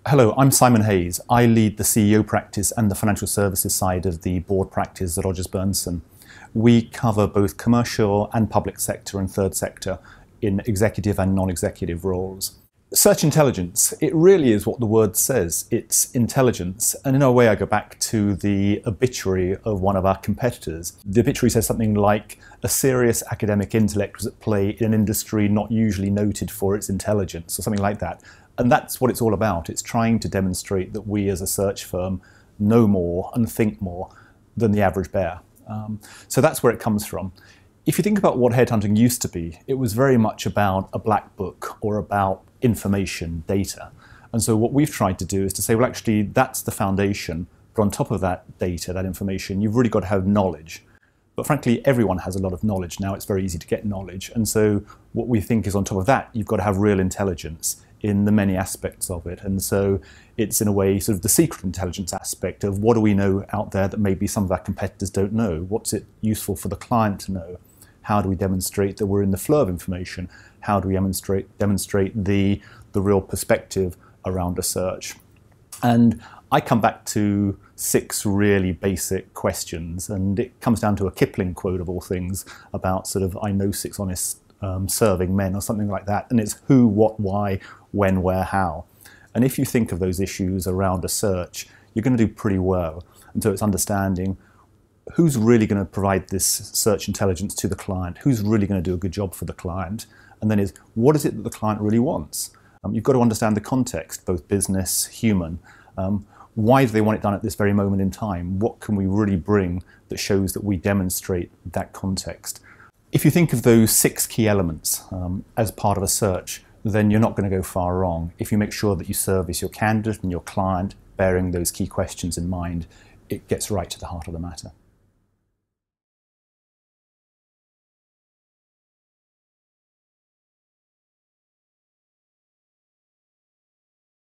Hello, I'm Simon Hayes. I lead the CEO practice and the financial services side of the board practice at Odgers Berndtson. We cover both commercial and public sector and third sector in executive and non-executive roles. Search intelligence, it really is what the word says. It's intelligence. And in a way, I go back to the obituary of one of our competitors. The obituary says something like, a serious academic intellect was at play in an industry not usually noted for its intelligence, or something like that. And that's what it's all about. It's trying to demonstrate that we as a search firm know more and think more than the average bear. So that's where it comes from. If you think about what headhunting used to be, it was very much about a black book or about information, data. And so what we've tried to do is to say, well, actually, that's the foundation. But on top of that data, that information, you've really got to have knowledge. But frankly, everyone has a lot of knowledge now. It's very easy to get knowledge. And so what we think is on top of that, you've got to have real intelligence in the many aspects of it. And so it's in a way sort of the secret intelligence aspect of what do we know out there that maybe some of our competitors don't know? What's it useful for the client to know? How do we demonstrate that we're in the flow of information? How do we demonstrate the real perspective around a search? And I come back to 6 really basic questions, and it comes down to a Kipling quote of all things about sort of, I know 6 honest serving men or something like that. And it's who, what, why, when, where, how. And if you think of those issues around a search, you're going to do pretty well. And so it's understanding who's really going to provide this search intelligence to the client, who's really going to do a good job for the client, and then is what is it that the client really wants? You've got to understand the context, both business, human. Why do they want it done at this very moment in time? What can we really bring that shows that we demonstrate that context? If you think of those 6 key elements as part of a search, then you're not going to go far wrong. If you make sure that you service your candidate and your client, bearing those key questions in mind, it gets right to the heart of the matter.